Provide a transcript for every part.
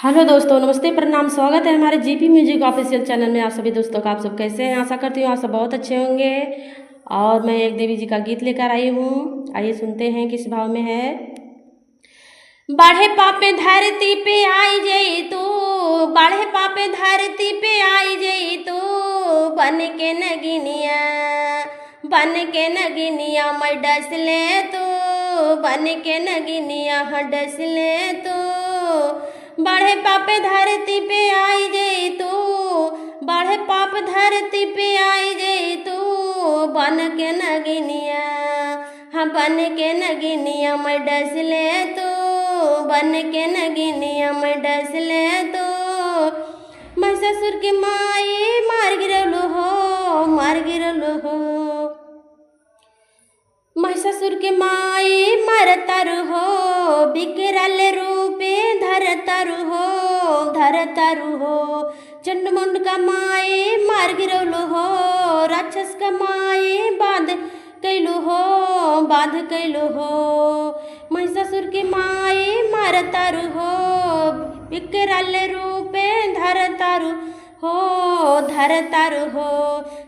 Hello दोस्तों, नमस्ते, प्रणाम। स्वागत है हमारे जीपी म्यूजिक ऑफिशियल चैनल में। आप सभी दोस्तों का, आप सब कैसे हैं? आशा करती हूँ आप सब बहुत अच्छे होंगे। और मैं एक देवी जी का गीत लेकर आई हूँ, आइए सुनते हैं किस भाव में है। बाढ़े पापे धरती पे आई जई तू, बाढ़े पापे धरती पे आई जई तू, बन के नगिनिया, बन के नगिनिया मैं डस ले तू, बन के नगिनिया डस ले तू। बाढ़े पापे धरती पे आई जई तू, बाढ़े पाप धरती पे आई जई तू, बन के नगिनिया, हाँ बन के नगिनिया मैं डस ले तू, बन के नगिनिया मैं डस ले तू। मैं ससुर के माई मार गिरलू हो, मार गिरलू हो, मैं ससुर के माई मरतर हो, बिकरल रूपे धरतर हो, धरतर हो। चंडमुंड का माई मार गिरलू हो, राक्षस का माई बाध कैलू हो, बाध कैलू हो। मैं ससुर की माई मरतर हो, बिकरल रूपे धरतर हो, धरतर हो।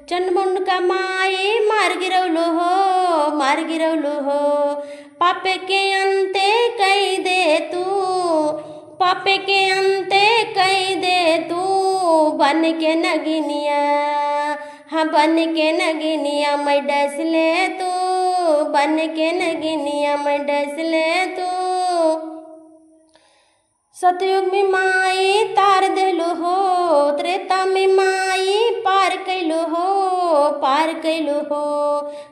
चंडमुंड का माई मार गिरलू हो, मार गिरलू हो। पापे के अंते कई दे तू, पापे के अंते कई दे तू, बन के नगिनिया, हाँ बन के नगिनिया मैं डस ले तू, बन के नगिनिया मैं डस ले तू। सतयुग में माई तार देलू हो, त्रेता में माई पार कैलू हो, पार कैलू हो।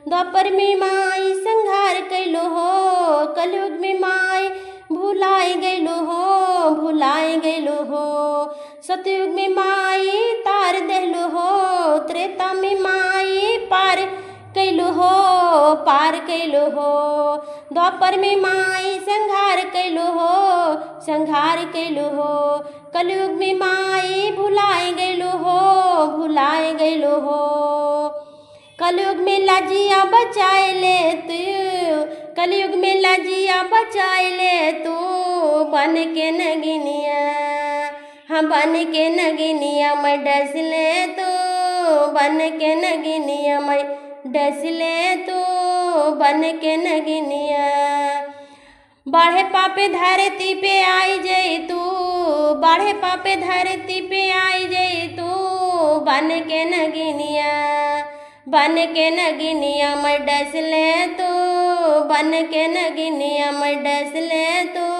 द्वापर में माई संहार कैलू हो, कलयुग में माई भुलाई गैलू हो, भुलाई गैलू हो। सतयुग में माई तार देलू हो, त्रेता में माई पार कैलू हो, पार कैलू हो। द्वापर में माई संहार कैलू हो, संहार कैलू हो। कलयुग में माई भुलाई गैलू हो, भुलाई गैलू हो। कलयुग में लाजिया बचाए ले तू, कलयुग में लाजिया बचाए ले तू, बन के नगिनिया, हाँ बन के नगिनिया मैं डस ले तू, बन के नगिनिया मैं डस ले तू, बन के नगिनिया। बाढ़े पापे धरती पे आई जई तू, बाढ़े पापे धरती पे आई जई तू, बन के नगिनिया, बन के नगिनिया मैं डस ले तू, बन के नगिनिया मैं डस ले तू।